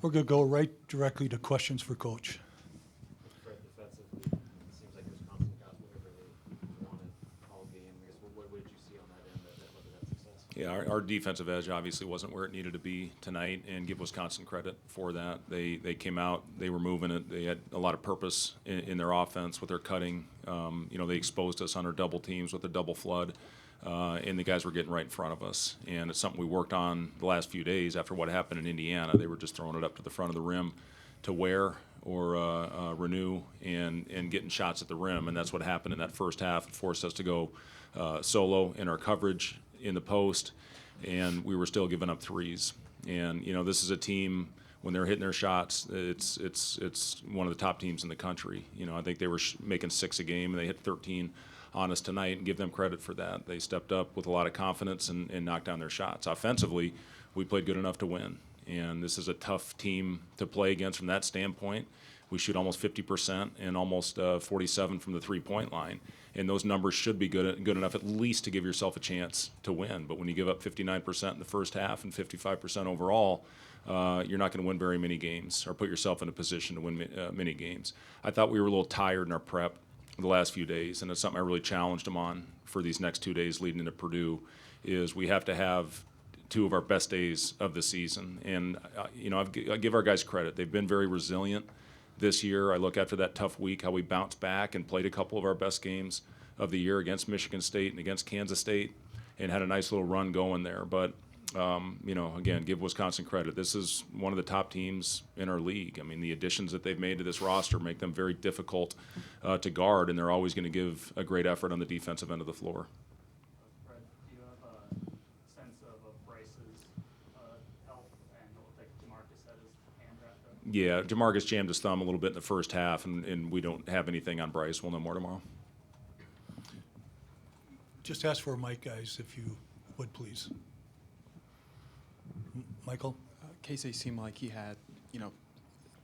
We're going to go right directly to questions for Coach. Fred, defensively, it seems like Wisconsin got whatever they wanted all game. I guess what did you see on that end that led to that success? Yeah, our defensive edge obviously wasn't where it needed to be tonight, and give Wisconsin credit for that. They came out, they were moving it, they had a lot of purpose in their offense with their cutting. They exposed us on our double teams with the double flood, and the guys were getting right in front of us. And it's something we worked on the last few days after what happened in Indiana. They were just throwing it up to the front of the rim to wear or renew and getting shots at the rim, and that's what happened in that first half. It forced us to go solo in our coverage in the post, and we were still giving up threes. And this is a team, when they're hitting their shots, it's one of the top teams in the country. I think they were making 6 a game, and they hit 13 on us tonight, and give them credit for that. They stepped up with a lot of confidence and knocked down their shots. Offensively, we played good enough to win, and this is a tough team to play against from that standpoint. We shoot almost 50% and almost 47 from the three-point line, and those numbers should be good enough at least to give yourself a chance to win. But when you give up 59% in the first half and 55% overall, you're not going to win very many games or put yourself in a position to win many games. I thought we were a little tired in our prep the last few days, and it's something I really challenged them on for these next 2 days leading into Purdue, is we have to have 2 of our best days of the season. And, I give our guys credit. They've been very resilient this year. I look after that tough week, how we bounced back and played a couple of our best games of the year against Michigan State and against Kansas State, and had a nice little run going there. But, again, give Wisconsin credit. This is one of the top teams in our league. I mean, the additions that they've made to this roster make them very difficult to guard, and they're always going to give a great effort on the defensive end of the floor. Fred, do you have a sense of Bryce's health, and it looked like DeMarcus had his hand wrapped up? Yeah, DeMarcus jammed his thumb a little bit in the first half, and we don't have anything on Bryce. We'll know more tomorrow. Just ask for a mic, guys, if you would, please. Michael? Casey seemed like he had,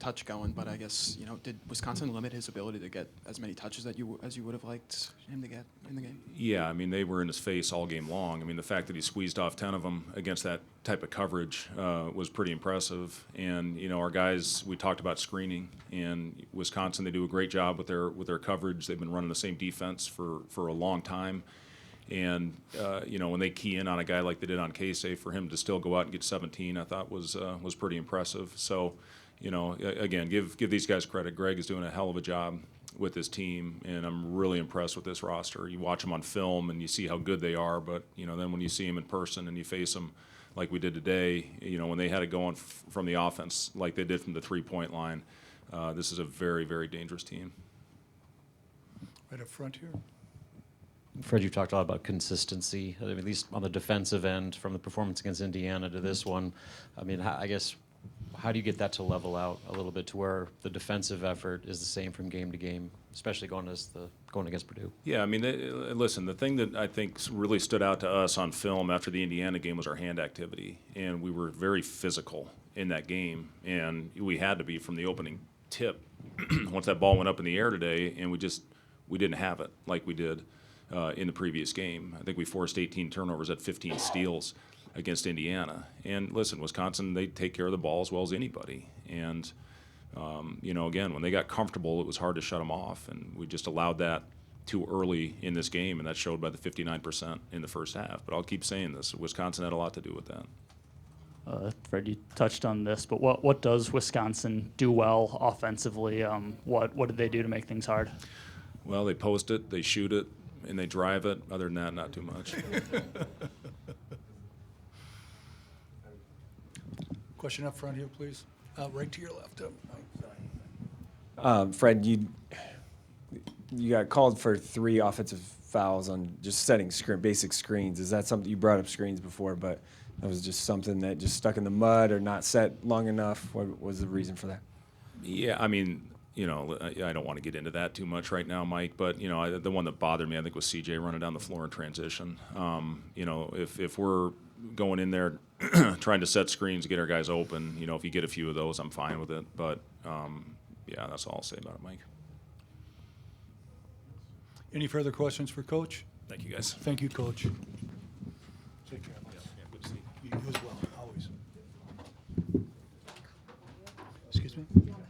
touch going, but I guess, did Wisconsin limit his ability to get as many touches as you would have liked him to get in the game? Yeah, I mean, they were in his face all game long. I mean, the fact that he squeezed off 10 of them against that type of coverage was pretty impressive. And, our guys, we talked about screening, and Wisconsin, they do a great job with their coverage. They've been running the same defense for a long time. And, when they key in on a guy like they did on Casey, for him to still go out and get 17, I thought was pretty impressive. So, again, give these guys credit. Greg is doing a hell of a job with his team, and I'm really impressed with this roster. You watch them on film and you see how good they are, but, then when you see them in person and you face them like we did today, when they had it going from the offense like they did from the three-point line, this is a very, very dangerous team. Right up front here. Fred, you've talked a lot about consistency, at least on the defensive end, from the performance against Indiana to this one. I mean, I guess, how do you get that to level out a little bit to where the defensive effort is the same from game to game, especially going against Purdue? Yeah, I mean, listen, the thing that I think really stood out to us on film after the Indiana game was our hand activity, and we were very physical in that game, and we had to be from the opening tip. Once that ball went up in the air today, and we didn't have it like we did in the previous game. I think we forced 18 turnovers at 15 steals against Indiana. And listen, Wisconsin, they take care of the ball as well as anybody. And, again, when they got comfortable, it was hard to shut them off. And we just allowed that too early in this game, and that showed by the 59% in the first half. But I'll keep saying this. Wisconsin had a lot to do with that. Fred, you touched on this, but what does Wisconsin do well offensively? What did they do to make things hard? Well, they post it, they shoot it, and they drive it. Other than that, not too much. Question up front here, please. Right to your left. Fred, you got called for 3 offensive fouls on just setting basic screens. Is that something you brought up screens before, but that was just something that just stuck in the mud or not set long enough? What was the reason for that? Yeah, I mean, I don't want to get into that too much right now, Mike, but, the one that bothered me, I think, was CJ running down the floor in transition. If we're going in there trying to set screens to get our guys open, if you get a few of those, I'm fine with it. But, yeah, that's all I'll say about it, Mike. Any further questions for Coach? Thank you, guys. Thank you, Coach. Take care, Mike. Yeah, good to see you. You as well, always. Excuse me.